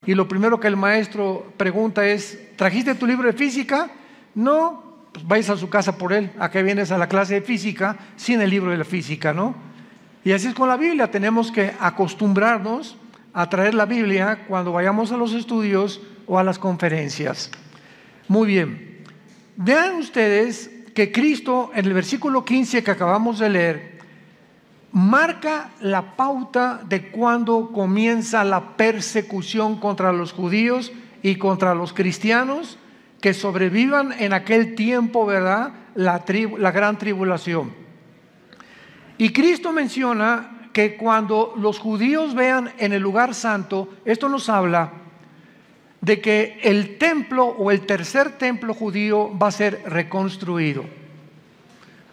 y lo primero que el maestro pregunta es: ¿trajiste tu libro de física? No, pues vais a su casa por él. ¿A qué vienes a la clase de física sin el libro de la física, no? Y así es con la Biblia. Tenemos que acostumbrarnos a traer la Biblia cuando vayamos a los estudios o a las conferencias. Muy bien, vean ustedes que Cristo en el versículo 15 que acabamos de leer marca la pauta de cuando comienza la persecución contra los judíos y contra los cristianos que sobrevivan en aquel tiempo, ¿verdad? La gran tribulación. Y Cristo menciona que cuando los judíos vean en el lugar santo, esto nos habla de que el templo o el tercer templo judío va a ser reconstruido.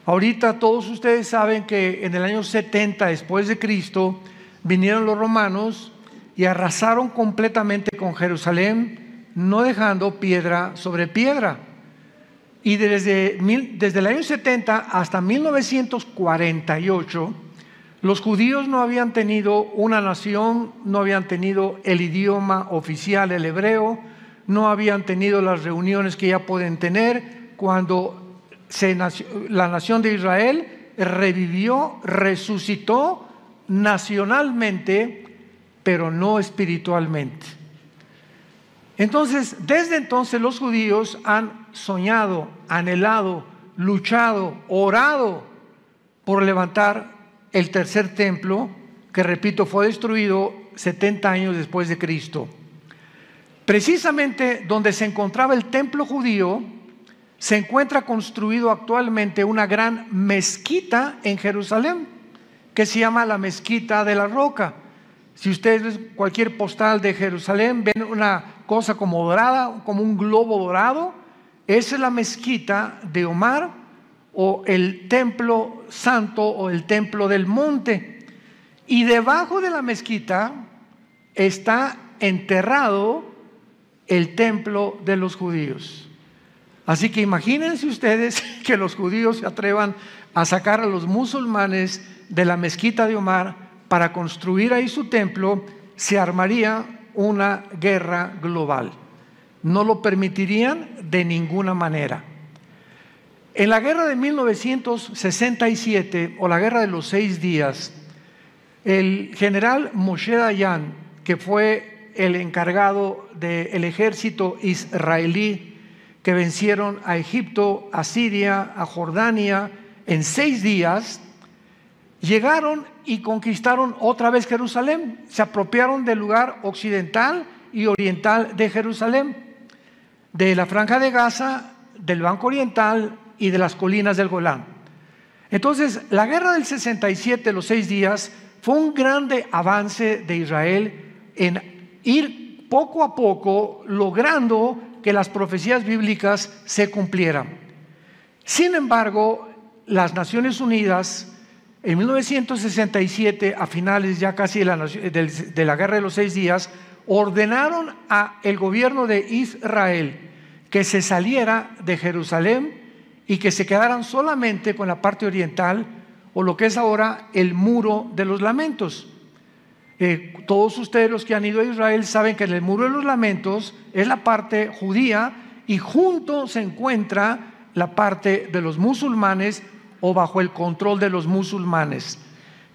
Ahorita todos ustedes saben que en el año 70 después de Cristo vinieron los romanos y arrasaron completamente con Jerusalén, no dejando piedra sobre piedra. Y desde el año 70 hasta 1948, los judíos no habían tenido una nación, no habían tenido el idioma oficial, el hebreo, no habían tenido las reuniones que ya pueden tener cuando la nación de Israel revivió, resucitó nacionalmente, pero no espiritualmente. Entonces, desde entonces los judíos han soñado, anhelado, luchado, orado por levantar el tercer templo, que repito, fue destruido 70 años después de Cristo. Precisamente donde se encontraba el templo judío, se encuentra construido actualmente una gran mezquita en Jerusalén, que se llama la Mezquita de la Roca. Si ustedes ven cualquier postal de Jerusalén, ven una cosa como dorada, como un globo dorado. Esa es la mezquita de Omar, o el templo santo, o el templo del monte. Y debajo de la mezquita está enterrado el templo de los judíos. Así que imagínense ustedes que los judíos se atrevan a sacar a los musulmanes de la mezquita de Omar para construir ahí su templo. Se armaría una guerra global. No lo permitirían de ninguna manera. En la guerra de 1967, o la guerra de los 6 días, el general Moshe Dayan, que fue el encargado del ejército israelí, que vencieron a Egipto, a Siria, a Jordania en 6 días, llegaron y conquistaron otra vez Jerusalén. Se apropiaron del lugar occidental y oriental de Jerusalén, de la Franja de Gaza, del Banco Oriental y de las colinas del Golán. Entonces, la guerra del 67, los 6 días, fue un grande avance de Israel en ir poco a poco logrando que las profecías bíblicas se cumplieran. Sin embargo, las Naciones Unidas en 1967, a finales ya casi de la guerra de los 6 días, ordenaron al gobierno de Israel que se saliera de Jerusalén y que se quedaran solamente con la parte oriental, o lo que es ahora el Muro de los Lamentos. Todos ustedes los que han ido a Israel saben que en el Muro de los Lamentos es la parte judía y junto se encuentra la parte de los musulmanes, o bajo el control de los musulmanes,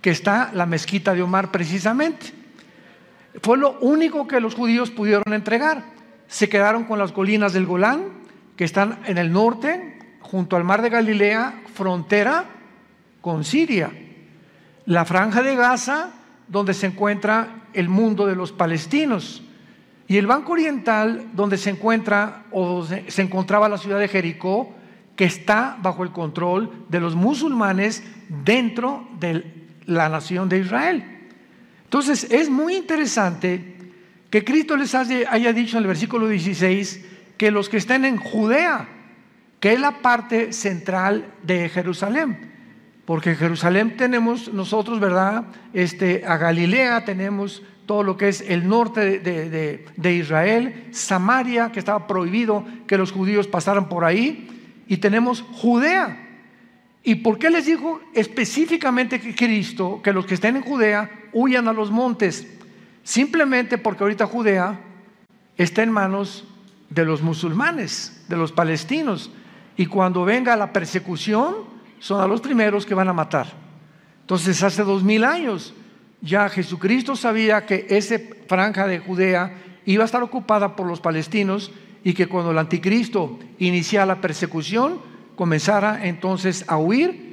que está la mezquita de Omar precisamente. Fue lo único que los judíos pudieron entregar. Se quedaron con las colinas del Golán, que están en el norte, junto al mar de Galilea, frontera con Siria. La Franja de Gaza, donde se encuentra el mundo de los palestinos, y el Banco Oriental, donde se encuentra o se encontraba la ciudad de Jericó, que está bajo el control de los musulmanes dentro de la nación de Israel. Entonces es muy interesante que Cristo les haya dicho en el versículo 16 que los que estén en Judea, que es la parte central de Jerusalén, porque en Jerusalén tenemos nosotros, ¿verdad? A Galilea tenemos todo lo que es el norte de Israel, Samaria, que estaba prohibido que los judíos pasaran por ahí, y tenemos Judea. ¿Y por qué les dijo específicamente que Cristo que los que estén en Judea huyan a los montes? Simplemente porque ahorita Judea está en manos de los musulmanes, de los palestinos. Y cuando venga la persecución, son a los primeros que van a matar. Entonces, hace 2000 años, ya Jesucristo sabía que esa franja de Judea iba a estar ocupada por los palestinos y que cuando el anticristo iniciara la persecución, comenzara entonces a huir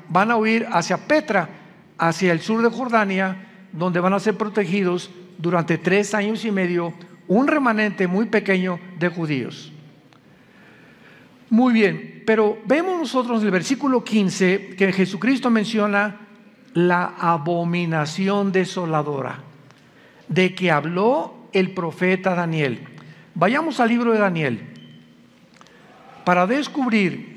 van a huir hacia Petra, hacia el sur de Jordania, donde van a ser protegidos durante 3 años y medio, un remanente muy pequeño de judíos. Muy bien, pero vemos nosotros en el versículo 15 que Jesucristo menciona la abominación desoladora de que habló el profeta Daniel. Vayamos al libro de Daniel para descubrir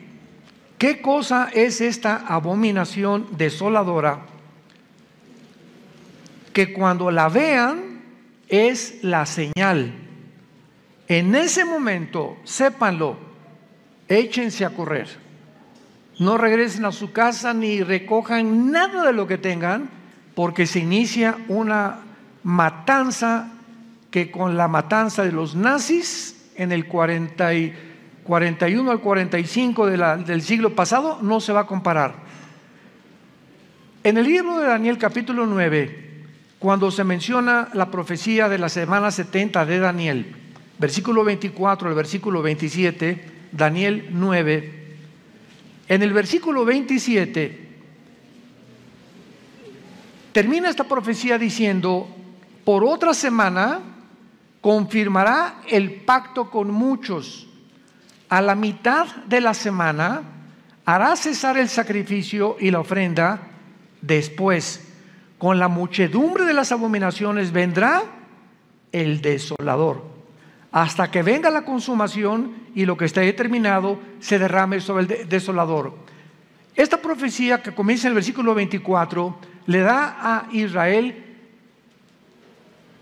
qué cosa es esta abominación desoladora, que cuando la vean es la señal. En ese momento, sépanlo, échense a correr. No regresen a su casa ni recojan nada de lo que tengan, porque se inicia una matanza que con la matanza de los nazis en el 41 al 45 del siglo pasado no se va a comparar. En el libro de Daniel capítulo 9, cuando se menciona la profecía de la semana 70 de Daniel, versículo 24 al versículo 27, Daniel 9, en el versículo 27 termina esta profecía diciendo: por otra semana confirmará el pacto con muchos. A la mitad de la semana hará cesar el sacrificio y la ofrenda. Después, con la muchedumbre de las abominaciones vendrá el desolador, hasta que venga la consumación y lo que está determinado se derrame sobre el desolador. Esta profecía, que comienza en el versículo 24, le da a Israel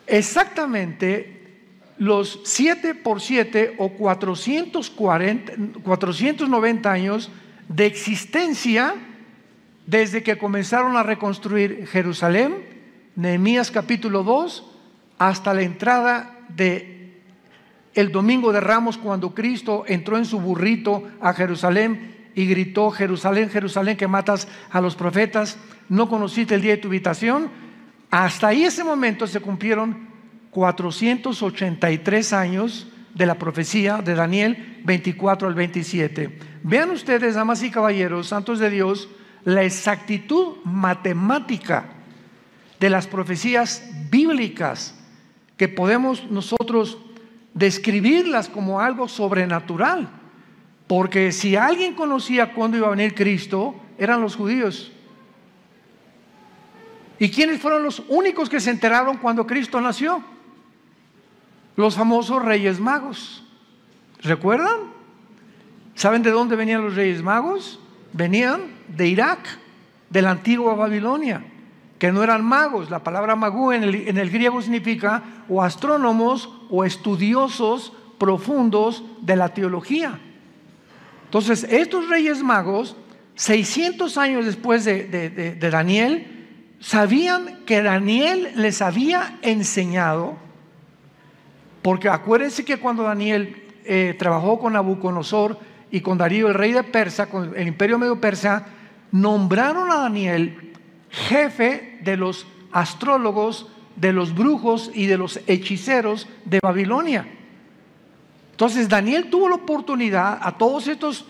exactamente los 7 por 7 o 490 años de existencia desde que comenzaron a reconstruir Jerusalén, Nehemías capítulo 2, hasta la entrada de el domingo de Ramos, cuando Cristo entró en su burrito a Jerusalén y gritó: Jerusalén, Jerusalén, que matas a los profetas, ¿no conociste el día de tu visitación? Hasta ahí, ese momento, se cumplieron 483 años de la profecía de Daniel 24 al 27. Vean ustedes, damas y caballeros, santos de Dios, la exactitud matemática de las profecías bíblicas, que podemos nosotros describirlas como algo sobrenatural, porque si alguien conocía cuándo iba a venir Cristo, eran los judíos. ¿Y quiénes fueron los únicos que se enteraron cuando Cristo nació? Los famosos Reyes Magos. ¿Recuerdan? ¿Saben de dónde venían los Reyes Magos? Venían de Irak, de la antigua Babilonia, que no eran magos. La palabra magú en el griego significa o astrónomos o estudiosos profundos de la teología. Entonces, estos Reyes Magos, 600 años después de Daniel, sabían que Daniel les había enseñado, porque acuérdense que cuando Daniel trabajó con Nabucodonosor y con Darío, el rey de Persia, con el imperio medio persa, nombraron a Daniel jefe de los astrólogos, de los brujos y de los hechiceros de Babilonia. Entonces Daniel tuvo la oportunidad, a todos estos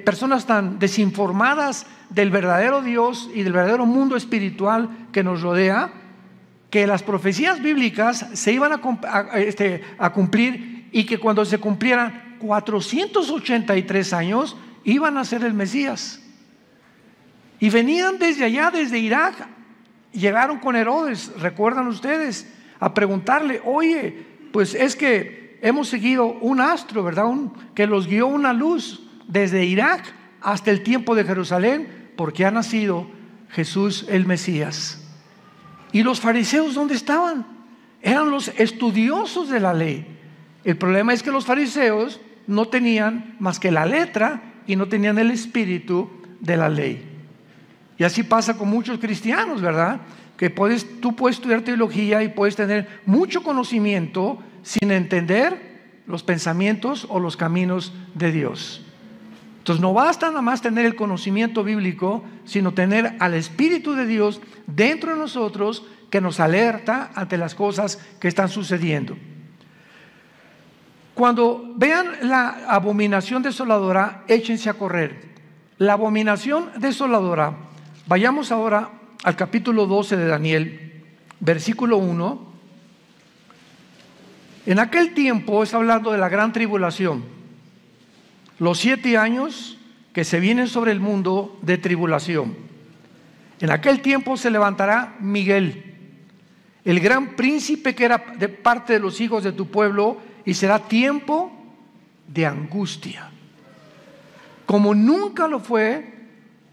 personas tan desinformadas del verdadero Dios y del verdadero mundo espiritual que nos rodea, que las profecías bíblicas se iban a cumplir, y que cuando se cumplieran 483 años iban a ser el Mesías. Y venían desde allá, desde Irak, llegaron con Herodes, recuerdan ustedes, a preguntarle: oye, pues es que hemos seguido un astro, ¿verdad? Que los guió una luz desde Irak hasta el tiempo de Jerusalén, porque ha nacido Jesús el Mesías. ¿Y los fariseos dónde estaban? Eran los estudiosos de la ley. El problema es que los fariseos no tenían más que la letra y no tenían el espíritu de la ley. Y así pasa con muchos cristianos, ¿verdad? Que tú puedes estudiar teología y puedes tener mucho conocimiento sin entender los pensamientos o los caminos de Dios. Entonces no basta nada más tener el conocimiento bíblico, sino tener al Espíritu de Dios dentro de nosotros que nos alerta ante las cosas que están sucediendo. Cuando vean la abominación desoladora, échense a correr. La abominación desoladora, vayamos ahora al capítulo 12 de Daniel, versículo 1. En aquel tiempo, está hablando de la gran tribulación, los 7 años que se vienen sobre el mundo de tribulación. En aquel tiempo se levantará Miguel, el gran príncipe que era de parte de los hijos de tu pueblo, y será tiempo de angustia, como nunca lo fue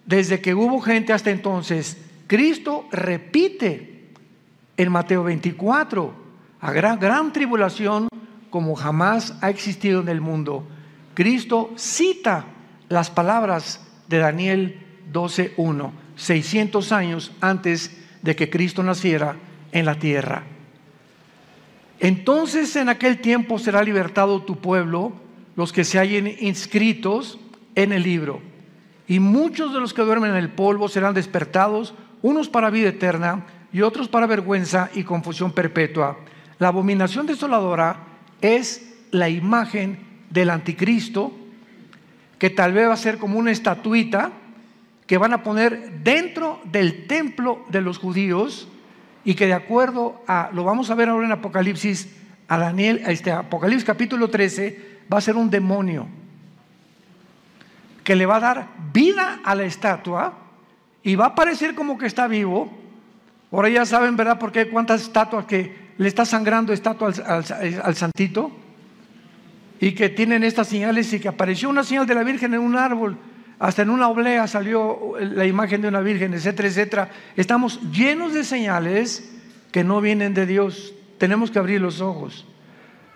desde que hubo gente hasta entonces. Cristo repite en Mateo 24, a gran tribulación como jamás ha existido en el mundo. Cristo cita las palabras de Daniel 12:1, 600 años antes de que Cristo naciera en la tierra. Entonces en aquel tiempo será libertado tu pueblo, los que se hallen inscritos en el libro, y muchos de los que duermen en el polvo serán despertados, unos para vida eterna y otros para vergüenza y confusión perpetua. La abominación desoladora es la imagen del anticristo, que tal vez va a ser como una estatuita que van a poner dentro del templo de los judíos, y que de acuerdo a, lo vamos a ver ahora en Apocalipsis, a Daniel, Apocalipsis capítulo 13, va a ser un demonio que le va a dar vida a la estatua y va a parecer como que está vivo. Ahora ya saben, ¿verdad?, por qué cuántas estatuas que le está sangrando estatua al santito, y que tienen estas señales, y que apareció una señal de la Virgen en un árbol, hasta en una oblea salió la imagen de una virgen, etcétera, etcétera. Estamos llenos de señales que no vienen de Dios. Tenemos que abrir los ojos,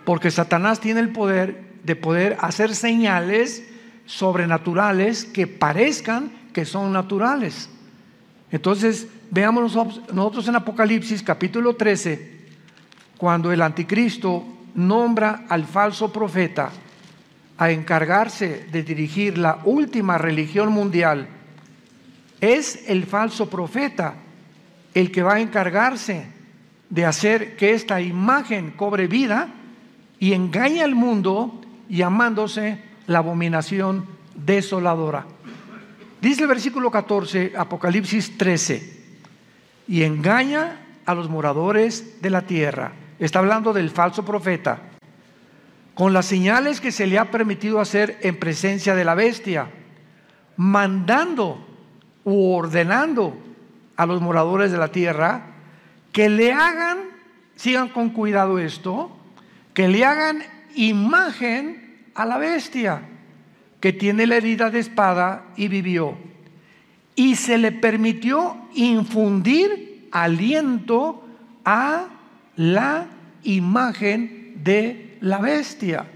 porque Satanás tiene el poder de poder hacer señales sobrenaturales que parezcan que son naturales. Entonces veamos nosotros en Apocalipsis capítulo 13, cuando el anticristo nombra al falso profeta a encargarse de dirigir la última religión mundial. Es el falso profeta el que va a encargarse de hacer que esta imagen cobre vida y engañe al mundo, llamándose la abominación desoladora. Dice el versículo 14, Apocalipsis 13, y engaña a los moradores de la tierra. Está hablando del falso profeta, con las señales que se le ha permitido hacer en presencia de la bestia, mandando u ordenando a los moradores de la tierra que le hagan, sigan con cuidado esto, que le hagan imagen a la bestia que tiene la herida de espada y vivió, y se le permitió infundir aliento a la imagen de la bestia.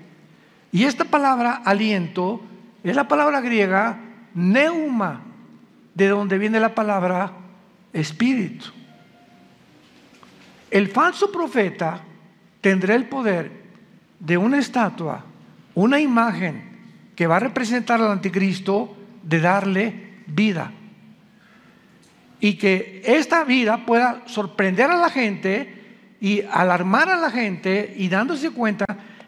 Y esta palabra aliento es la palabra griega neuma, de donde viene la palabra espíritu. El falso profeta tendrá el poder de una estatua, una imagen que va a representar al anticristo, de darle vida, y que esta vida pueda sorprender a la gente y alarmar a la gente, y dándose cuenta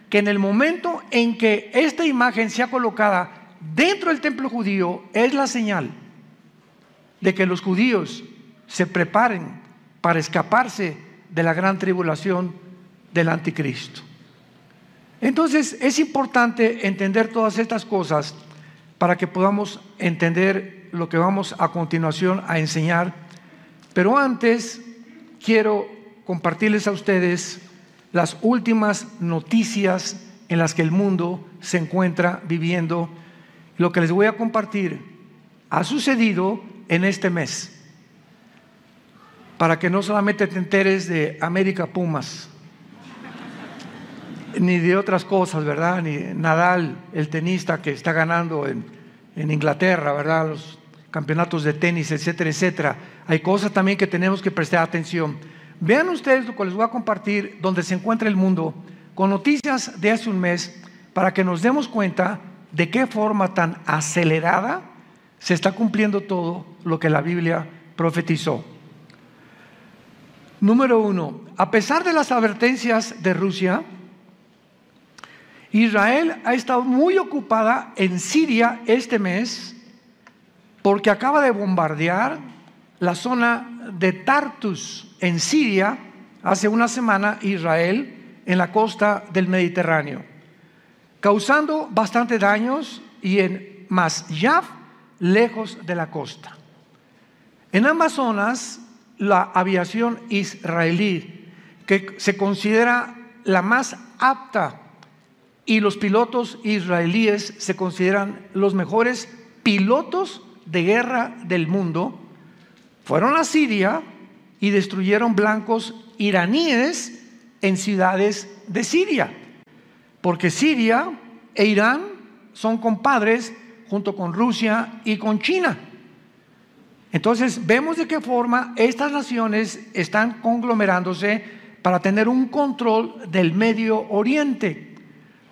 que en el momento en que esta imagen sea colocada dentro del templo judío, es la señal de que los judíos se preparen para escaparse de la gran tribulación del anticristo. Entonces es importante entender todas estas cosas para que podamos entender lo que vamos a continuación a enseñar. Pero antes quiero compartirles a ustedes las últimas noticias en las que el mundo se encuentra viviendo. Lo que les voy a compartir ha sucedido en este mes, para que no solamente te enteres de América Pumas, ni de otras cosas, ¿verdad? Ni Nadal, el tenista que está ganando en Inglaterra, ¿verdad? Los campeonatos de tenis, etcétera, etcétera. Hay cosas también que tenemos que prestar atención. Vean ustedes lo que les voy a compartir, donde se encuentra el mundo, con noticias de hace un mes para que nos demos cuenta de qué forma tan acelerada se está cumpliendo todo lo que la Biblia profetizó. Número 1, a pesar de las advertencias de Rusia, Israel ha estado muy ocupada en Siria este mes porque acaba de bombardear la zona de Tartus en Siria hace una semana, Israel, en la costa del Mediterráneo, causando bastante daños, y en Masyaf, lejos de la costa. En ambas zonas, la aviación israelí, que se considera la más apta, y los pilotos israelíes se consideran los mejores pilotos de guerra del mundo, fueron a Siria y destruyeron blancos iraníes en ciudades de Siria, porque Siria e Irán son compadres junto con Rusia y con China. Entonces vemos de qué forma estas naciones están conglomerándose para tener un control del Medio Oriente,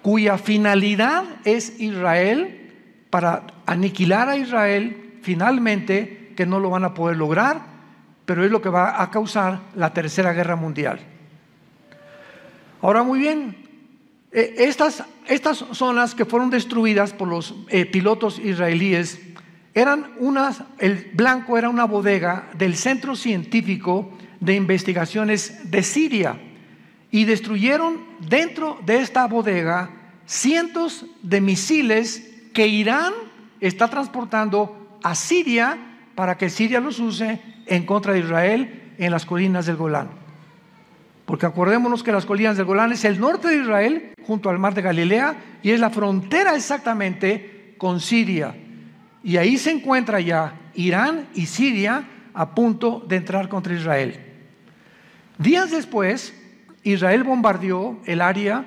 cuya finalidad es Israel, para aniquilar a Israel finalmente, que no lo van a poder lograr, pero es lo que va a causar la Tercera Guerra Mundial. Ahora, muy bien, estas zonas que fueron destruidas por los pilotos israelíes eran el blanco era una bodega del Centro Científico de Investigaciones de Siria, y destruyeron dentro de esta bodega cientos de misiles que Irán está transportando a Siria para que Siria los use en contra de Israel en las colinas del Golán. Porque acordémonos que las colinas del Golán es el norte de Israel, junto al mar de Galilea, y es la frontera exactamente con Siria. Y ahí se encuentra ya Irán y Siria a punto de entrar contra Israel. Días después, Israel bombardeó el área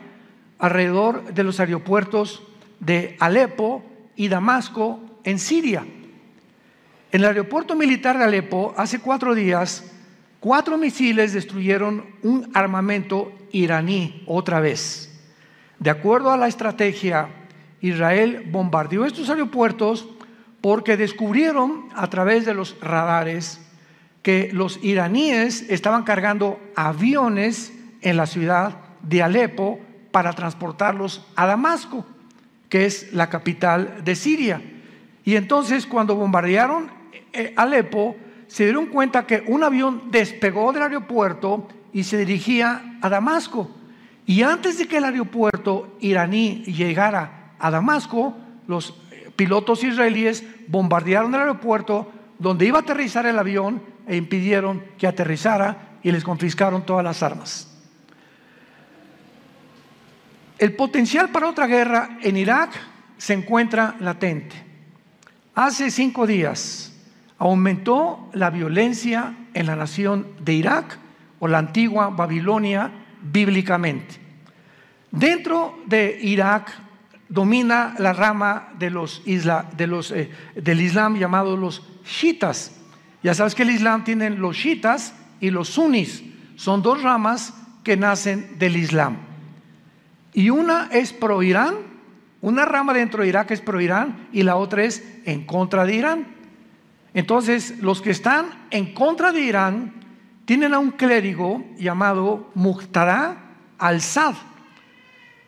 alrededor de los aeropuertos de Alepo y Damasco en Siria. En el aeropuerto militar de Alepo, hace 4 días, 4 misiles destruyeron un armamento iraní otra vez. De acuerdo a la estrategia, Israel bombardeó estos aeropuertos porque descubrieron a través de los radares que los iraníes estaban cargando aviones en la ciudad de Alepo para transportarlos a Damasco, que es la capital de Siria. Y entonces, cuando bombardearon Alepo, se dieron cuenta que un avión despegó del aeropuerto y se dirigía a Damasco. Y antes de que el aeropuerto iraní llegara a Damasco, los pilotos israelíes bombardearon el aeropuerto donde iba a aterrizar el avión e impidieron que aterrizara, y les confiscaron todas las armas. El potencial para otra guerra en Irak se encuentra latente. Hace 5 días aumentó la violencia en la nación de Irak, o la antigua Babilonia bíblicamente. Dentro de Irak domina la rama del Islam llamado los chiitas. Ya sabes que el Islam tiene los chiitas y los sunis. Son 2 ramas que nacen del Islam. Y una es pro Irán, una rama dentro de Irak es pro Irán y la otra es en contra de Irán. Entonces, los que están en contra de Irán tienen a un clérigo llamado Muqtada al-Sad.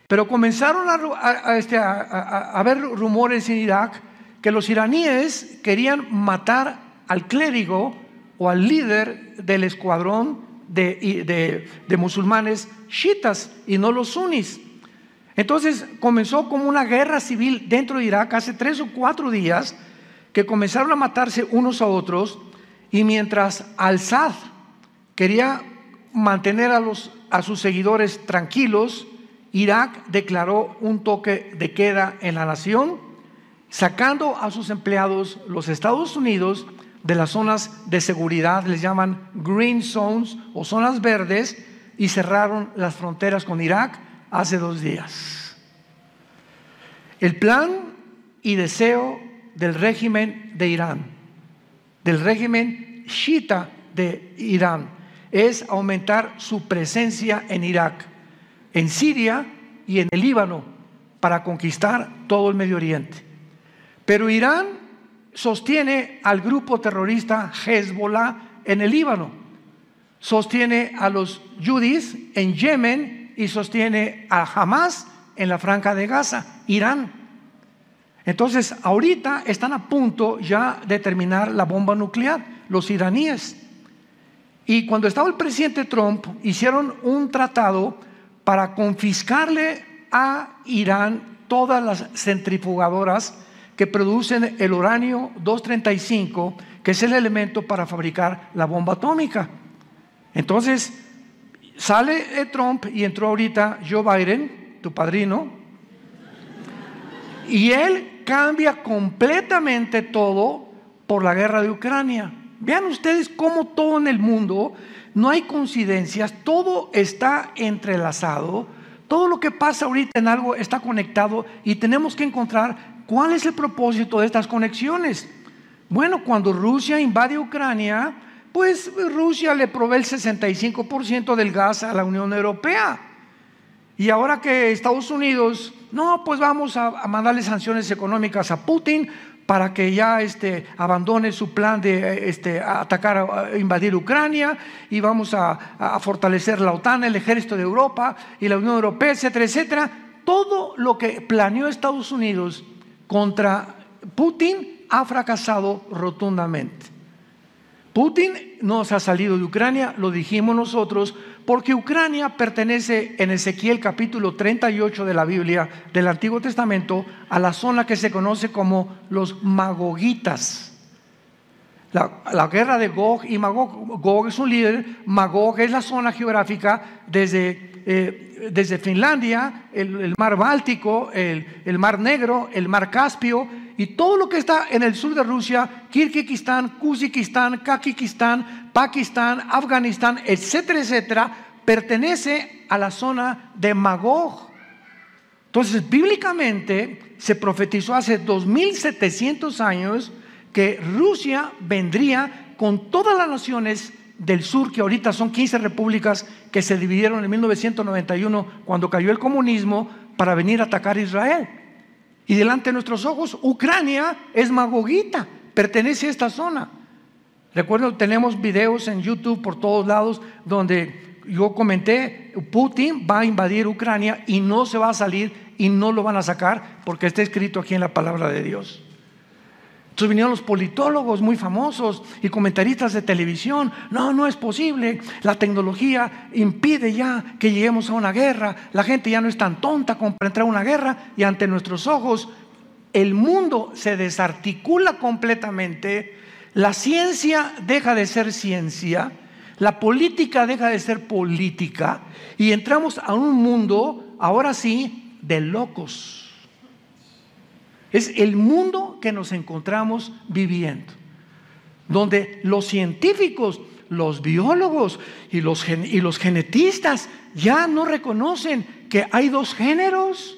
Pero comenzaron a haber rumores en Irak que los iraníes querían matar al clérigo o al líder del escuadrón de musulmanes chiitas y no los sunis. Entonces comenzó como una guerra civil dentro de Irak hace 3 o 4 días, que comenzaron a matarse unos a otros, y mientras al-Sad quería mantener a sus seguidores tranquilos, Irak declaró un toque de queda en la nación, sacando a sus empleados, los Estados Unidos, de las zonas de seguridad, les llaman green zones o zonas verdes, y cerraron las fronteras con Irak hace 2 días. El plan y deseo del régimen de Irán, del régimen chiita de Irán, es aumentar su presencia en Irak, en Siria y en el Líbano para conquistar todo el Medio Oriente. Pero Irán sostiene al grupo terrorista Hezbollah en el Líbano, sostiene a los yudis en Yemen y sostiene a Hamas en la Franja de Gaza, Irán. Entonces, ahorita están a punto ya de terminar la bomba nuclear, los iraníes. Y cuando estaba el presidente Trump, hicieron un tratado para confiscarle a Irán todas las centrifugadoras que producen el uranio 235, que es el elemento para fabricar la bomba atómica. Entonces, sale Trump y entró ahorita Joe Biden, tu padrino, y él cambia completamente todo por la guerra de Ucrania. Vean ustedes cómo todo en el mundo, no hay coincidencias, todo está entrelazado, todo lo que pasa ahorita en algo está conectado y tenemos que encontrar cuál es el propósito de estas conexiones. Bueno, cuando Rusia invade Ucrania, pues Rusia le provee el 65% del gas a la Unión Europea. Y ahora que Estados Unidos, no, pues vamos a mandarle sanciones económicas a Putin para que ya abandone su plan de atacar, invadir Ucrania, y vamos a fortalecer la OTAN, el ejército de Europa y la Unión Europea, etcétera, etcétera. Todo lo que planeó Estados Unidos contra Putin ha fracasado rotundamente. Putin no se ha salido de Ucrania, lo dijimos nosotros, porque Ucrania pertenece en Ezequiel capítulo 38 de la Biblia, del Antiguo Testamento, a la zona que se conoce como los Magogitas. La guerra de Gog y Magog. Gog es un líder, Magog es la zona geográfica desde Finlandia, el mar Báltico, el mar Negro, el mar Caspio, y todo lo que está en el sur de Rusia, Kirguistán, Kazajistán, Kazajistán, Pakistán, Afganistán, etcétera, etcétera, pertenece a la zona de Magog. Entonces, bíblicamente se profetizó hace 2700 años que Rusia vendría con todas las naciones del sur, que ahorita son 15 repúblicas que se dividieron en 1991 cuando cayó el comunismo, para venir a atacar a Israel. Y delante de nuestros ojos, Ucrania es magogita, pertenece a esta zona. Recuerdo, tenemos videos en YouTube por todos lados donde yo comenté, Putin va a invadir Ucrania y no se va a salir y no lo van a sacar, porque está escrito aquí en la palabra de Dios. Entonces vinieron los politólogos muy famosos y comentaristas de televisión. No es posible, la tecnología impide ya que lleguemos a una guerra, la gente ya no es tan tonta como para entrar a una guerra, y ante nuestros ojos el mundo se desarticula completamente, la ciencia deja de ser ciencia, la política deja de ser política, y entramos a un mundo, ahora sí, de locos. Es el mundo que nos encontramos viviendo, donde los científicos, los biólogos y los genetistas ya no reconocen que hay dos géneros,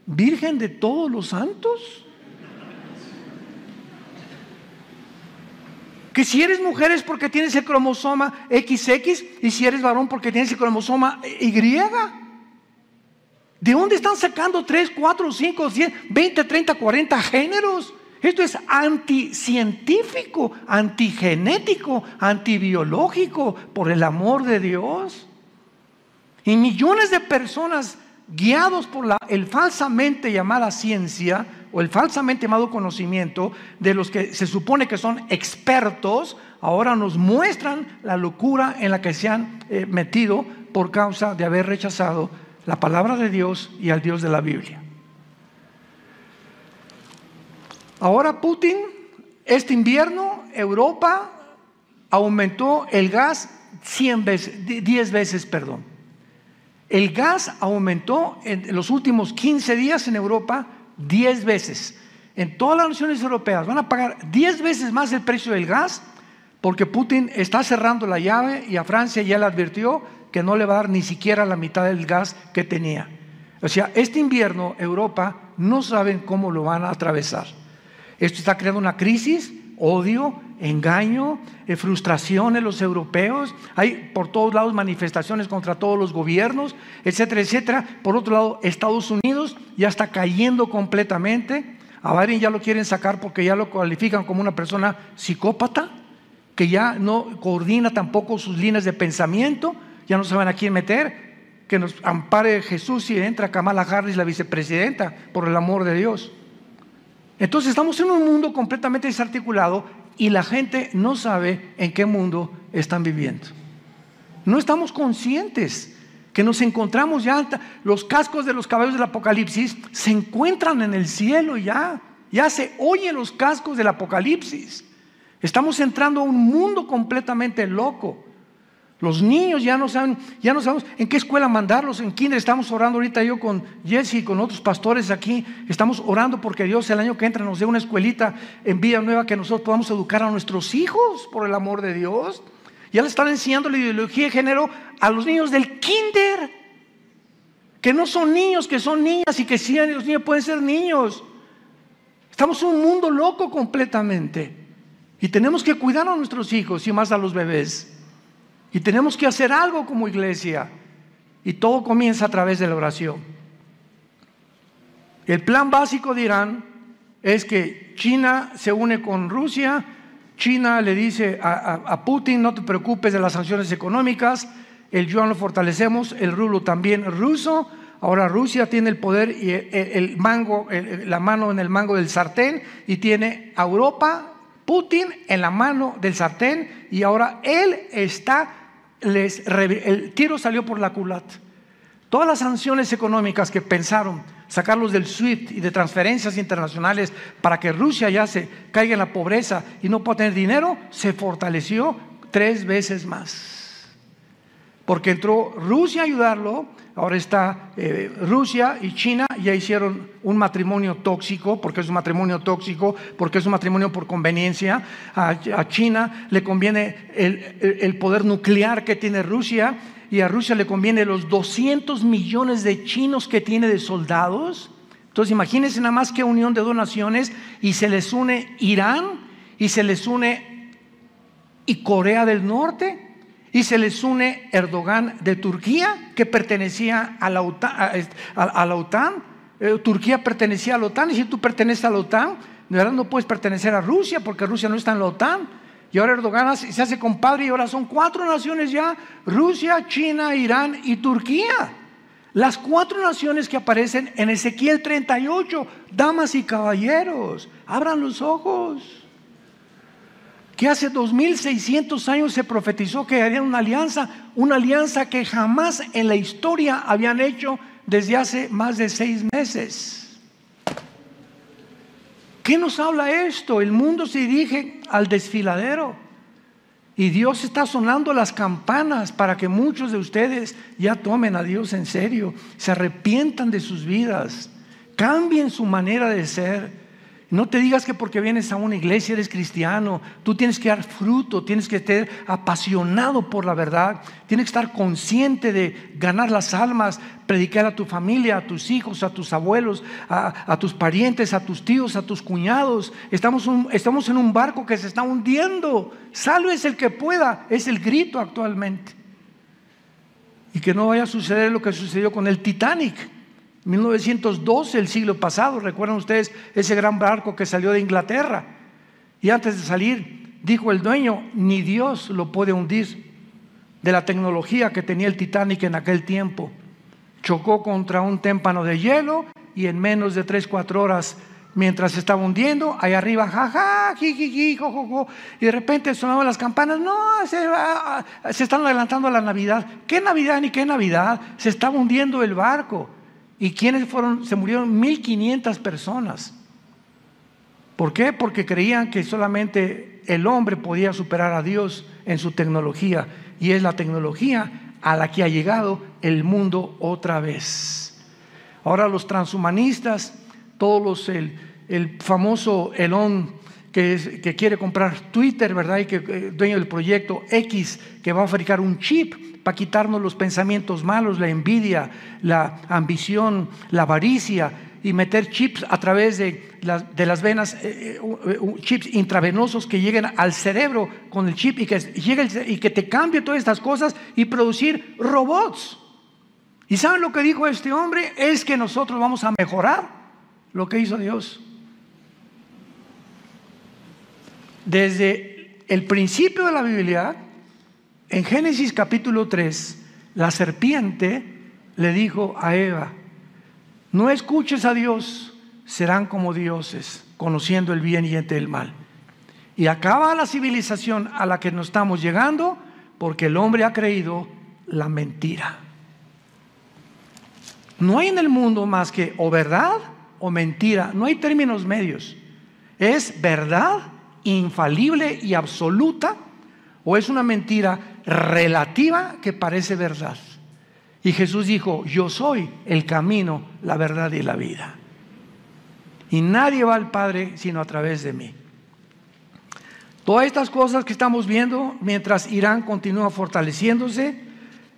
Virgen de todos los santos. Que si eres mujer es porque tienes el cromosoma XX, y si eres varón porque tienes el cromosoma Y. ¿De dónde están sacando 3, 4, 5, 10, 20, 30, 40 géneros? Esto es anticientífico, antigenético, antibiológico, por el amor de Dios. Y millones de personas guiados por el falsamente llamada ciencia o el falsamente llamado conocimiento de los que se supone que son expertos, ahora nos muestran la locura en la que se han metido por causa de haber rechazado la palabra de Dios y al Dios de la Biblia. Ahora Putin, este invierno, Europa aumentó el gas 10 veces. El gas aumentó en los últimos 15 días en Europa 10 veces. En todas las naciones europeas van a pagar 10 veces más el precio del gas, porque Putin está cerrando la llave, y a Francia ya le advirtió que no le va a dar ni siquiera la mitad del gas que tenía. O sea, este invierno Europa no saben cómo lo van a atravesar. Esto está creando una crisis, odio, engaño, frustración en los europeos. Hay por todos lados manifestaciones contra todos los gobiernos, etcétera, etcétera. Por otro lado, Estados Unidos ya está cayendo completamente. A Biden ya lo quieren sacar porque ya lo califican como una persona psicópata, que ya no coordina tampoco sus líneas de pensamiento. Ya no saben a quién meter. Que nos ampare Jesús si entra Kamala Harris, la vicepresidenta, por el amor de Dios. Entonces estamos en un mundo completamente desarticulado y la gente no sabe en qué mundo están viviendo. No estamos conscientes que nos encontramos ya, los cascos de los caballos del Apocalipsis se encuentran en el cielo ya se oyen los cascos del Apocalipsis. Estamos entrando a un mundo completamente loco. Los niños ya no sabemos en qué escuela mandarlos. En kinder estamos orando ahorita, yo con Jesse y con otros pastores aquí, estamos orando porque Dios el año que entra nos dé una escuelita en Villanueva que nosotros podamos educar a nuestros hijos, por el amor de Dios. Ya le están enseñando la ideología de género a los niños del kinder, que no son niños, que son niñas, y que sí, los niños pueden ser niños. Estamos en un mundo loco completamente y tenemos que cuidar a nuestros hijos y más a los bebés. Y tenemos que hacer algo como iglesia. Y todo comienza a través de la oración. El plan básico de Irán es que China se une con Rusia. China le dice a Putin: no te preocupes de las sanciones económicas, el yuan lo fortalecemos, el rublo también ruso. Ahora Rusia tiene el poder y la mano en el mango del sartén, y tiene a Europa, Putin, en la mano del sartén, y ahora él el tiro salió por la culata. Todas las sanciones económicas que pensaron sacarlos del SWIFT y de transferencias internacionales para que Rusia ya se caiga en la pobreza y no pueda tener dinero, se fortaleció 3 veces más. Porque entró Rusia a ayudarlo. Ahora está Rusia y China ya hicieron un matrimonio tóxico, porque es un matrimonio tóxico, porque es un matrimonio por conveniencia. A China le conviene el poder nuclear que tiene Rusia, y a Rusia le conviene los 200 millones de chinos que tiene de soldados. Entonces imagínense nada más qué unión de 2 naciones, y se les une Irán, y se les une y Corea del Norte, y se les une Erdogan de Turquía, que pertenecía a la OTAN. Turquía pertenecía a la OTAN, y si tú perteneces a la OTAN, de verdad no puedes pertenecer a Rusia, porque Rusia no está en la OTAN. Y ahora Erdogan se hace compadre, y ahora son 4 naciones ya: Rusia, China, Irán y Turquía. Las 4 naciones que aparecen en Ezequiel 38. Damas y caballeros, abran los ojos. Que hace 2600 años se profetizó que harían una alianza que jamás en la historia habían hecho desde hace más de 6 meses. ¿Qué nos habla esto? El mundo se dirige al desfiladero, y Dios está sonando las campanas para que muchos de ustedes ya tomen a Dios en serio, se arrepientan de sus vidas, cambien su manera de ser. No te digas que porque vienes a una iglesia eres cristiano. Tú tienes que dar fruto, tienes que estar apasionado por la verdad, tienes que estar consciente de ganar las almas, predicar a tu familia, a tus hijos, a tus abuelos, a tus parientes, a tus tíos, a tus cuñados. Estamos en un barco que se está hundiendo. Sálvese el que pueda, es el grito actualmente. Y que no vaya a suceder lo que sucedió con el Titanic. 1912, el siglo pasado. ¿Recuerdan ustedes ese gran barco que salió de Inglaterra? Y antes de salir, dijo el dueño: ni Dios lo puede hundir. De la tecnología que tenía el Titanic en aquel tiempo, chocó contra un témpano de hielo, y en menos de 3-4 horas, mientras se estaba hundiendo, ahí arriba, jaja, jijiji, jojojo, y de repente sonaban las campanas. No, se están adelantando a la Navidad. ¿Qué Navidad ni qué Navidad? Se estaba hundiendo el barco. ¿Y quiénes fueron? Se murieron 1500 personas. ¿Por qué? Porque creían que solamente el hombre podía superar a Dios en su tecnología, y es la tecnología a la que ha llegado el mundo otra vez. Ahora los transhumanistas, todos el famoso Elon que quiere comprar Twitter, ¿verdad? Y que dueño del proyecto X, que va a fabricar un chip para quitarnos los pensamientos malos, la envidia, la ambición, la avaricia, y meter chips a través de las venas, chips intravenosos que lleguen al cerebro con el chip y que te cambie todas estas cosas y producir robots. ¿Y saben lo que dijo este hombre? Es que nosotros vamos a mejorar lo que hizo Dios. Desde el principio de la Biblia, en Génesis capítulo 3, la serpiente le dijo a Eva: no escuches a Dios, serán como dioses, conociendo el bien y el mal. Y acaba la civilización a la que nos estamos llegando porque el hombre ha creído la mentira. No hay en el mundo más que o verdad o mentira, no hay términos medios. Es verdad infalible y absoluta, o es una mentira relativa que parece verdad. Y Jesús dijo: yo soy el camino, la verdad y la vida, y nadie va al Padre sino a través de mí. Todas estas cosas que estamos viendo, mientras Irán continúa fortaleciéndose,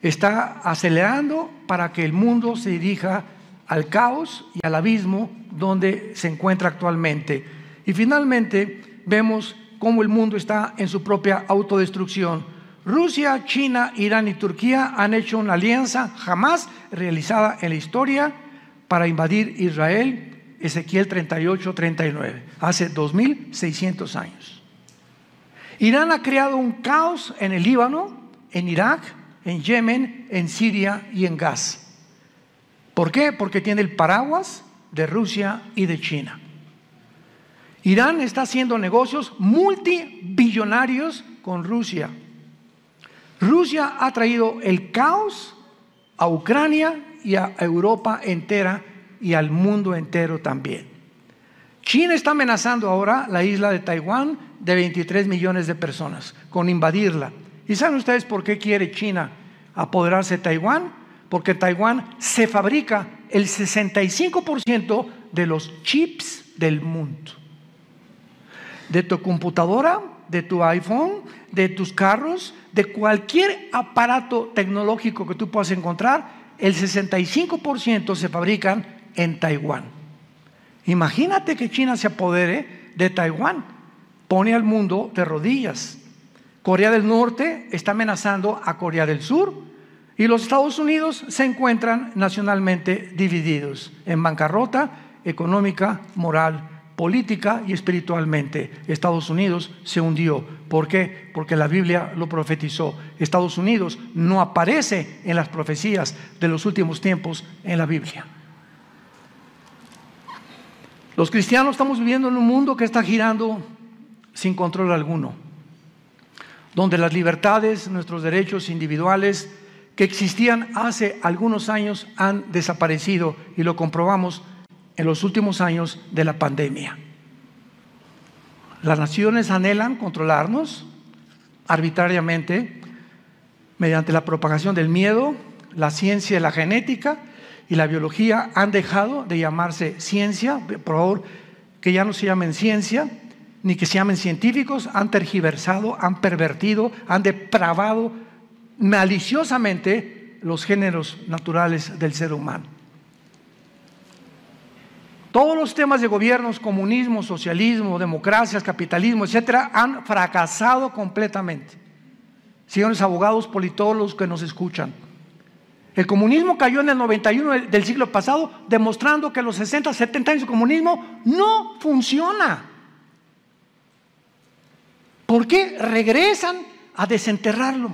está acelerando para que el mundo se dirija al caos y al abismo donde se encuentra actualmente. Y finalmente vemos cómo el mundo está en su propia autodestrucción. Rusia, China, Irán y Turquía han hecho una alianza jamás realizada en la historia para invadir Israel. Ezequiel 38-39, hace 2600 años. Irán ha creado un caos en el Líbano, en Irak, en Yemen, en Siria y en Gaza. ¿Por qué? Porque tiene el paraguas de Rusia y de China. Irán está haciendo negocios multibillonarios con Rusia. Rusia ha traído el caos a Ucrania y a Europa entera y al mundo entero también. China está amenazando ahora la isla de Taiwán de 23 millones de personas con invadirla. ¿Y saben ustedes por qué quiere China apoderarse de Taiwán? Porque en Taiwán se fabrica el 65% de los chips del mundo. De tu computadora, de tu iPhone, de tus carros, de cualquier aparato tecnológico que tú puedas encontrar, el 65% se fabrican en Taiwán. Imagínate que China se apodere de Taiwán, pone al mundo de rodillas. Corea del Norte está amenazando a Corea del Sur y los Estados Unidos se encuentran nacionalmente divididos, en bancarrota económica, moral, política y espiritualmente. Estados Unidos se hundió. ¿Por qué? Porque la Biblia lo profetizó. Estados Unidos no aparece en las profecías de los últimos tiempos en la Biblia. Los cristianos estamos viviendo en un mundo que está girando sin control alguno, donde las libertades, nuestros derechos individuales que existían hace algunos años han desaparecido, y lo comprobamos en los últimos años de la pandemia. Las naciones anhelan controlarnos arbitrariamente mediante la propagación del miedo. La ciencia y la genética y la biología han dejado de llamarse ciencia. Por favor, que ya no se llamen ciencia, ni que se llamen científicos. Han tergiversado, han pervertido, han depravado maliciosamente los géneros naturales del ser humano. Todos los temas de gobiernos, comunismo, socialismo, democracias, capitalismo, etcétera, han fracasado completamente. Señores abogados, politólogos que nos escuchan, el comunismo cayó en el 91 del siglo pasado, demostrando que los 60, 70 años de comunismo no funciona. ¿Por qué regresan a desenterrarlo?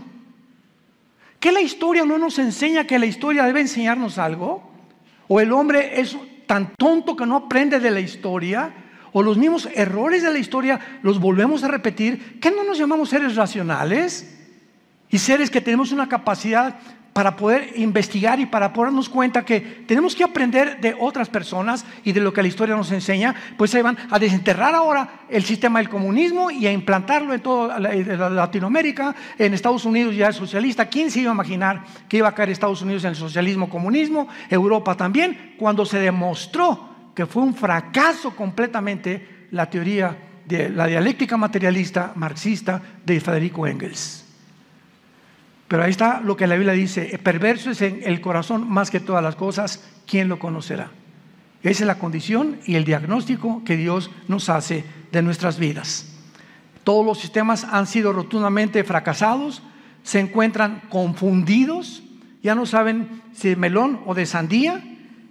¿Que la historia no nos enseña que la historia debe enseñarnos algo? ¿O el hombre es tan tonto que no aprende de la historia? ¿O los mismos errores de la historia los volvemos a repetir? ¿Qué no nos llamamos seres racionales? Y seres que tenemos una capacidad para poder investigar y para poder darnos cuenta que tenemos que aprender de otras personas y de lo que la historia nos enseña. Pues se van a desenterrar ahora el sistema del comunismo y a implantarlo en toda Latinoamérica. En Estados Unidos ya es socialista. ¿Quién se iba a imaginar que iba a caer Estados Unidos en el socialismo, comunismo? Europa también, cuando se demostró que fue un fracaso completamente la teoría de la dialéctica materialista marxista de Federico Engels. Pero ahí está lo que la Biblia dice: perverso es en el corazón más que todas las cosas, ¿quién lo conocerá? Esa es la condición y el diagnóstico que Dios nos hace de nuestras vidas. Todos los sistemas han sido rotundamente fracasados, se encuentran confundidos, ya no saben si de melón o de sandía,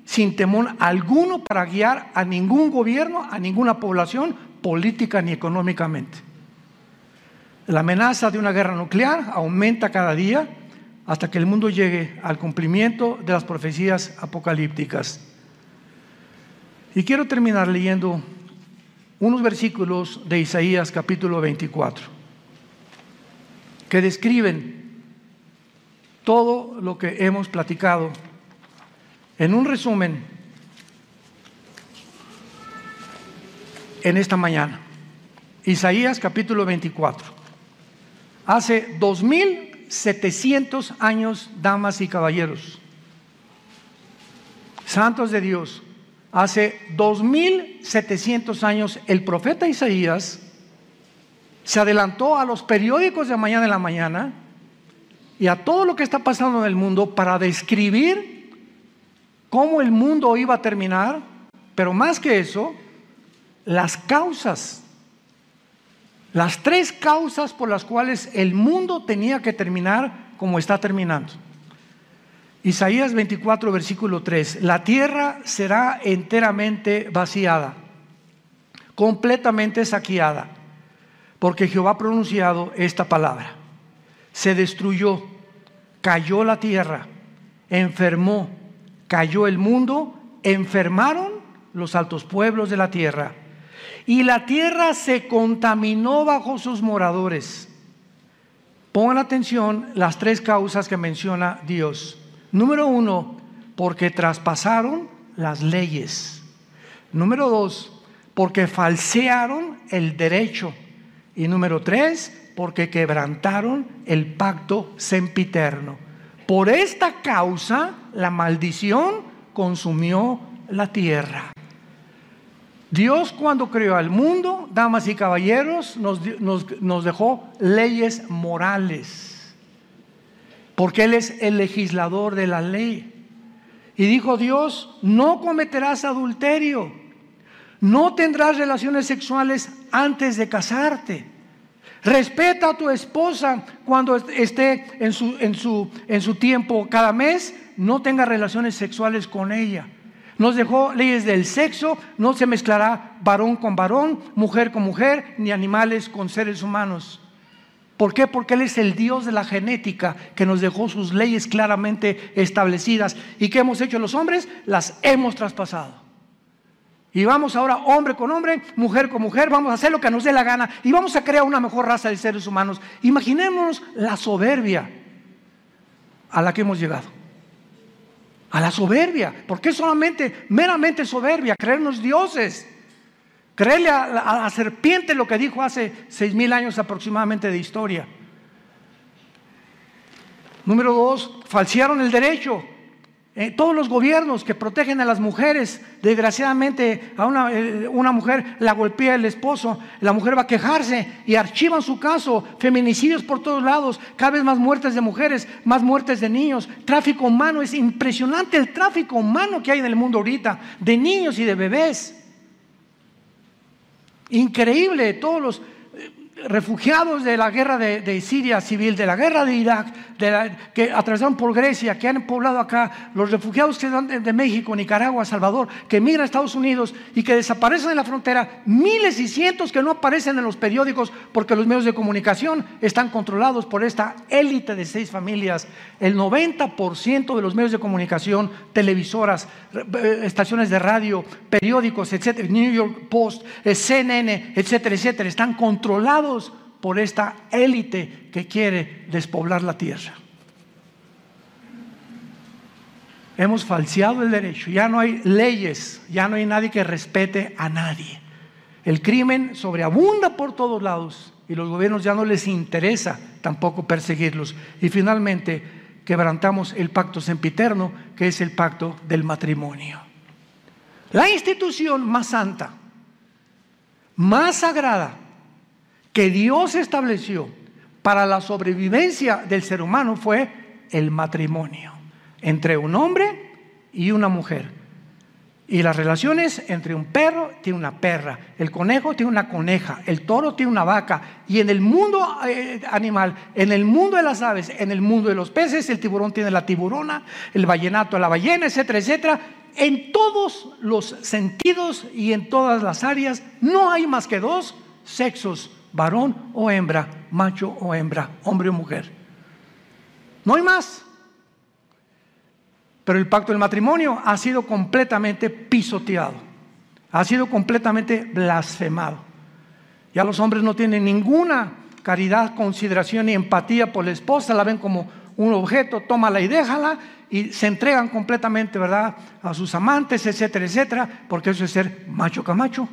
sin temor alguno para guiar a ningún gobierno, a ninguna población, política ni económicamente. La amenaza de una guerra nuclear aumenta cada día hasta que el mundo llegue al cumplimiento de las profecías apocalípticas. Y quiero terminar leyendo unos versículos de Isaías capítulo 24, que describen todo lo que hemos platicado. En un resumen, en esta mañana, Isaías capítulo 24. Hace 2700 años, damas y caballeros, santos de Dios, hace 2700 años, el profeta Isaías se adelantó a los periódicos de mañana en la mañana y a todo lo que está pasando en el mundo para describir cómo el mundo iba a terminar, pero más que eso, las causas, las 3 causas por las cuales el mundo tenía que terminar como está terminando. Isaías 24, versículo 3: la tierra será enteramente vaciada, completamente saqueada, porque Jehová ha pronunciado esta palabra. Se destruyó, cayó la tierra, enfermó, cayó el mundo, enfermaron los altos pueblos de la tierra, y la tierra se contaminó bajo sus moradores. Pongan atención las 3 causas que menciona Dios. Número 1, porque traspasaron las leyes. Número 2, porque falsearon el derecho. Y número 3, porque quebrantaron el pacto sempiterno. Por esta causa, la maldición consumió la tierra. Dios, cuando creó al mundo, damas y caballeros, nos dejó leyes morales, porque Él es el legislador de la ley. Y dijo Dios: no cometerás adulterio, no tendrás relaciones sexuales antes de casarte, respeta a tu esposa cuando esté en su tiempo cada mes, no tengas relaciones sexuales con ella. Nos dejó leyes del sexo: no se mezclará varón con varón, mujer con mujer, ni animales con seres humanos. ¿Por qué? Porque Él es el Dios de la genética, que nos dejó sus leyes claramente establecidas. ¿Y qué hemos hecho los hombres? Las hemos traspasado. Y vamos ahora hombre con hombre, mujer con mujer, vamos a hacer lo que nos dé la gana y vamos a crear una mejor raza de seres humanos. Imaginémonos la soberbia a la que hemos llegado. A la soberbia. ¿Por qué solamente, meramente soberbia? Creernos dioses. Creerle a la serpiente lo que dijo hace 6,000 años aproximadamente de historia. Número 2, falsearon el derecho. Todos los gobiernos que protegen a las mujeres, desgraciadamente a una mujer la golpea el esposo, la mujer va a quejarse y archivan su caso. Feminicidios por todos lados, cada vez más muertes de mujeres, más muertes de niños, tráfico humano. Es impresionante el tráfico humano que hay en el mundo ahorita, de niños y de bebés. Increíble. Todos los refugiados de la guerra de Siria civil, de la guerra de Irak, que atravesaron por Grecia, que han poblado acá, los refugiados que van de México, Nicaragua, Salvador, que migran a Estados Unidos y que desaparecen en la frontera, miles y cientos que no aparecen en los periódicos porque los medios de comunicación están controlados por esta élite de 6 familias. El 90% de los medios de comunicación, televisoras, estaciones de radio, periódicos, etcétera, New York Post, CNN, etcétera, etcétera, están controlados por esta élite que quiere despoblar la tierra. Hemos falseado el derecho, ya no hay leyes, ya no hay nadie que respete a nadie. El crimen sobreabunda por todos lados y los gobiernos ya no les interesa tampoco perseguirlos. Y finalmente quebrantamos el pacto sempiterno, que es el pacto del matrimonio. La institución más santa, más sagrada, que Dios estableció para la sobrevivencia del ser humano fue el matrimonio entre un hombre y una mujer. Y las relaciones entre un perro tiene una perra, el conejo tiene una coneja, el toro tiene una vaca. Y en el mundo animal, en el mundo de las aves, en el mundo de los peces, el tiburón tiene la tiburona, el vallenato la ballena, etcétera, etcétera. En todos los sentidos y en todas las áreas no hay más que dos sexos, varón o hembra, macho o hembra, hombre o mujer. No hay más. Pero el pacto del matrimonio ha sido completamente pisoteado, ha sido completamente blasfemado. Ya los hombres no tienen ninguna caridad, consideración ni empatía por la esposa, la ven como un objeto, tómala y déjala, y se entregan completamente, ¿verdad?, a sus amantes, etcétera, etcétera, porque eso es ser macho camacho.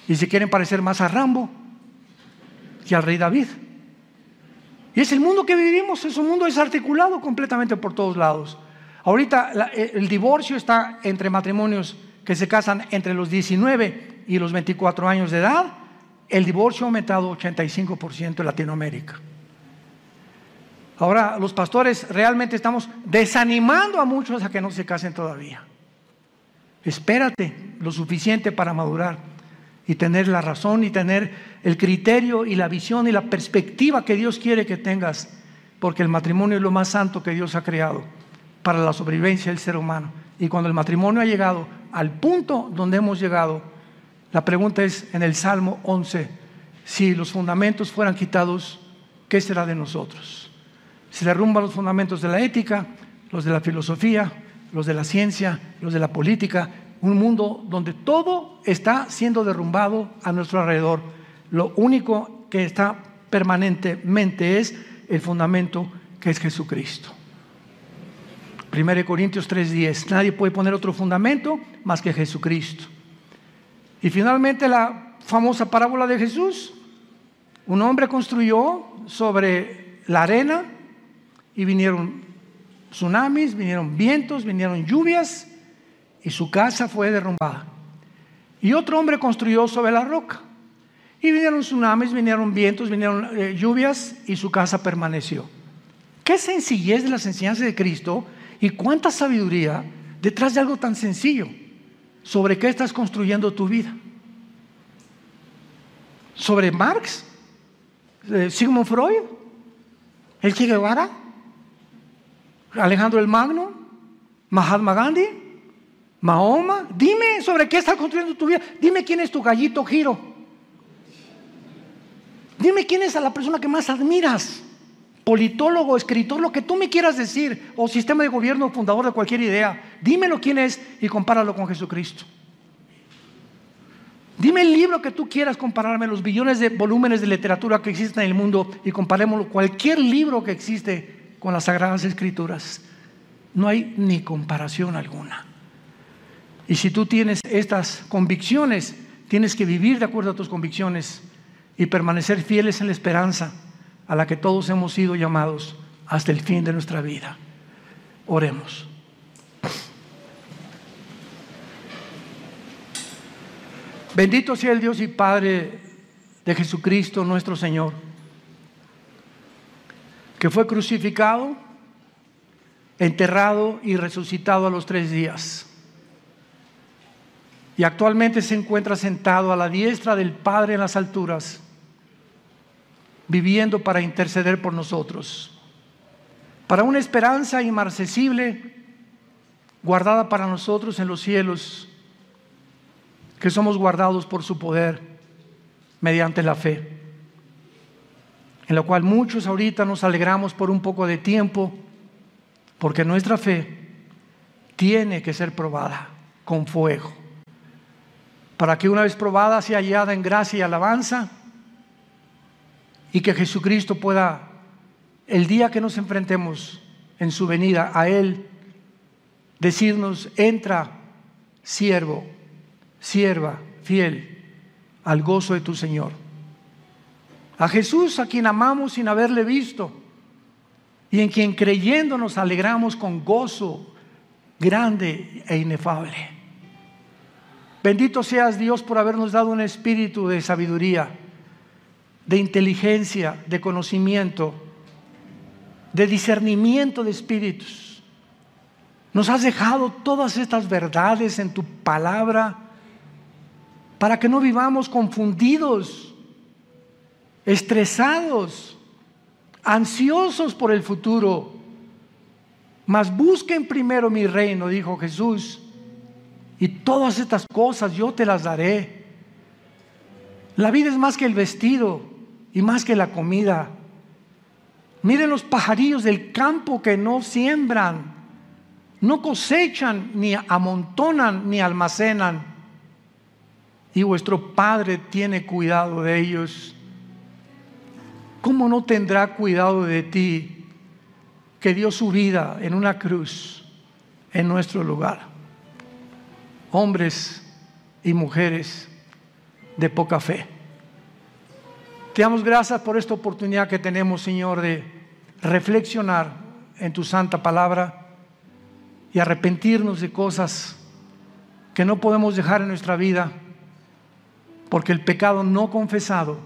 Y si quieren parecer más a Rambo que al rey David. Y es el mundo que vivimos, es un mundo desarticulado completamente por todos lados. Ahorita el divorcio está entre matrimonios que se casan entre los 19 y los 24 años de edad. El divorcio ha aumentado 85% en Latinoamérica. Ahora los pastores realmente estamos desanimando a muchos a que no se casen todavía. Espérate lo suficiente para madurar y tener la razón y tener el criterio y la visión y la perspectiva que Dios quiere que tengas, porque el matrimonio es lo más santo que Dios ha creado para la sobrevivencia del ser humano. Y cuando el matrimonio ha llegado al punto donde hemos llegado, la pregunta es en el Salmo 11, si los fundamentos fueran quitados, ¿qué será de nosotros? Se derrumban los fundamentos de la ética, los de la filosofía, los de la ciencia, los de la política, un mundo donde todo está siendo derrumbado a nuestro alrededor. Lo único que está permanentemente es el fundamento, que es Jesucristo. 1 Corintios 3:10, nadie puede poner otro fundamento más que Jesucristo. Y finalmente la famosa parábola de Jesús. Un hombre construyó sobre la arena y vinieron tsunamis, vinieron vientos, vinieron lluvias y su casa fue derrumbada. Y otro hombre construyó sobre la roca y vinieron tsunamis, vinieron vientos, vinieron lluvias y su casa permaneció. Qué sencillez de las enseñanzas de Cristo y cuánta sabiduría detrás de algo tan sencillo. ¿Sobre qué estás construyendo tu vida? ¿Sobre Marx? ¿Sigmund Freud? ¿El Che Guevara? ¿Alejandro el Magno? ¿Mahatma Gandhi? ¿Mahoma? Dime sobre qué estás construyendo tu vida. Dime quién es tu gallito Giro. Dime quién es a la persona que más admiras. Politólogo, escritor, lo que tú me quieras decir, o sistema de gobierno, fundador de cualquier idea. Dímelo quién es y compáralo con Jesucristo. Dime el libro que tú quieras compararme, los billones de volúmenes de literatura que existen en el mundo, y comparémoslo, cualquier libro que existe con las Sagradas Escrituras. No hay ni comparación alguna. Y si tú tienes estas convicciones, tienes que vivir de acuerdo a tus convicciones y permanecer fieles en la esperanza a la que todos hemos sido llamados hasta el fin de nuestra vida. Oremos. Bendito sea el Dios y Padre de Jesucristo nuestro Señor, que fue crucificado, enterrado y resucitado a los 3 días. Y actualmente se encuentra sentado a la diestra del Padre en las alturas, viviendo para interceder por nosotros, para una esperanza inmarcesible guardada para nosotros en los cielos, que somos guardados por su poder mediante la fe, en la cual muchos ahorita nos alegramos por un poco de tiempo, porque nuestra fe tiene que ser probada con fuego, para que una vez probada sea hallada en gracia y alabanza, y que Jesucristo pueda, el día que nos enfrentemos en su venida a Él, decirnos: entra, siervo, sierva fiel, al gozo de tu Señor. A Jesús, a quien amamos sin haberle visto, y en quien creyendo nos alegramos con gozo grande e inefable. Bendito seas, Dios, por habernos dado un espíritu de sabiduría, de inteligencia, de conocimiento, de discernimiento de espíritus, Nos has dejado todas estas verdades en tu palabra para que no vivamos confundidos, estresados, ansiosos por el futuro. Mas busquen primero mi reino, dijo Jesús, y todas estas cosas yo te las daré. La vida es más que el vestido y más que la comida. Miren los pajarillos del campo que no siembran, no cosechan, ni amontonan, ni almacenan, y vuestro Padre tiene cuidado de ellos. ¿Cómo no tendrá cuidado de ti, que dio su vida en una cruz en nuestro lugar? Hombres y mujeres de poca fe, te damos gracias por esta oportunidad que tenemos, Señor, de reflexionar en tu santa palabra y arrepentirnos de cosas que no podemos dejar en nuestra vida, porque el pecado no confesado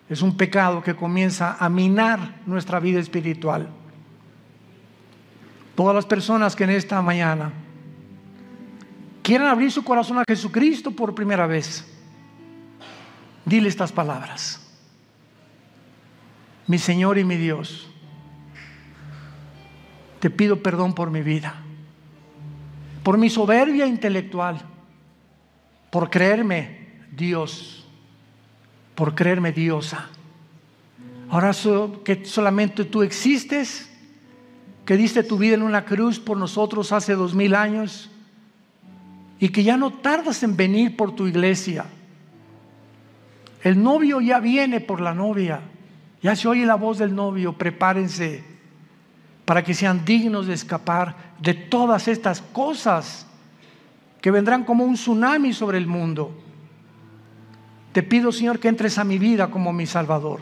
es un pecado que comienza a minar nuestra vida espiritual. Todas las personas que en esta mañana quieran abrir su corazón a Jesucristo por primera vez, dile estas palabras: mi Señor y mi Dios, te pido perdón por mi vida, por mi soberbia intelectual, por creerme Dios, por creerme diosa. Ahora que solamente tú existes, que diste tu vida en una cruz por nosotros hace 2000 años, y que ya no tardas en venir por tu iglesia. El novio ya viene por la novia, ya se oye la voz del novio. Prepárense para que sean dignos de escapar de todas estas cosas que vendrán como un tsunami sobre el mundo. Te pido, Señor, que entres a mi vida como mi Salvador.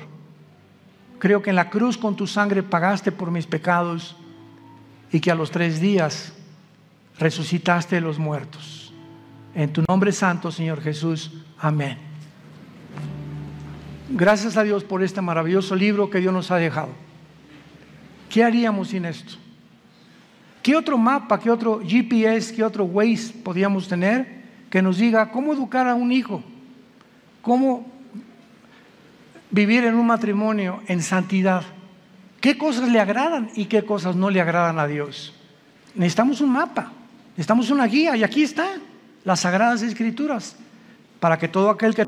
Creo que en la cruz con tu sangre pagaste por mis pecados y que a los 3 días resucitaste de los muertos. En tu nombre santo, Señor Jesús. Amén. Gracias a Dios por este maravilloso libro que Dios nos ha dejado. ¿Qué haríamos sin esto? ¿Qué otro mapa, qué otro GPS, qué otro Waze podíamos tener que nos diga cómo educar a un hijo? ¿Cómo vivir en un matrimonio en santidad? ¿Qué cosas le agradan y qué cosas no le agradan a Dios? Necesitamos un mapa, necesitamos una guía, y aquí está, las Sagradas Escrituras, para que todo aquel que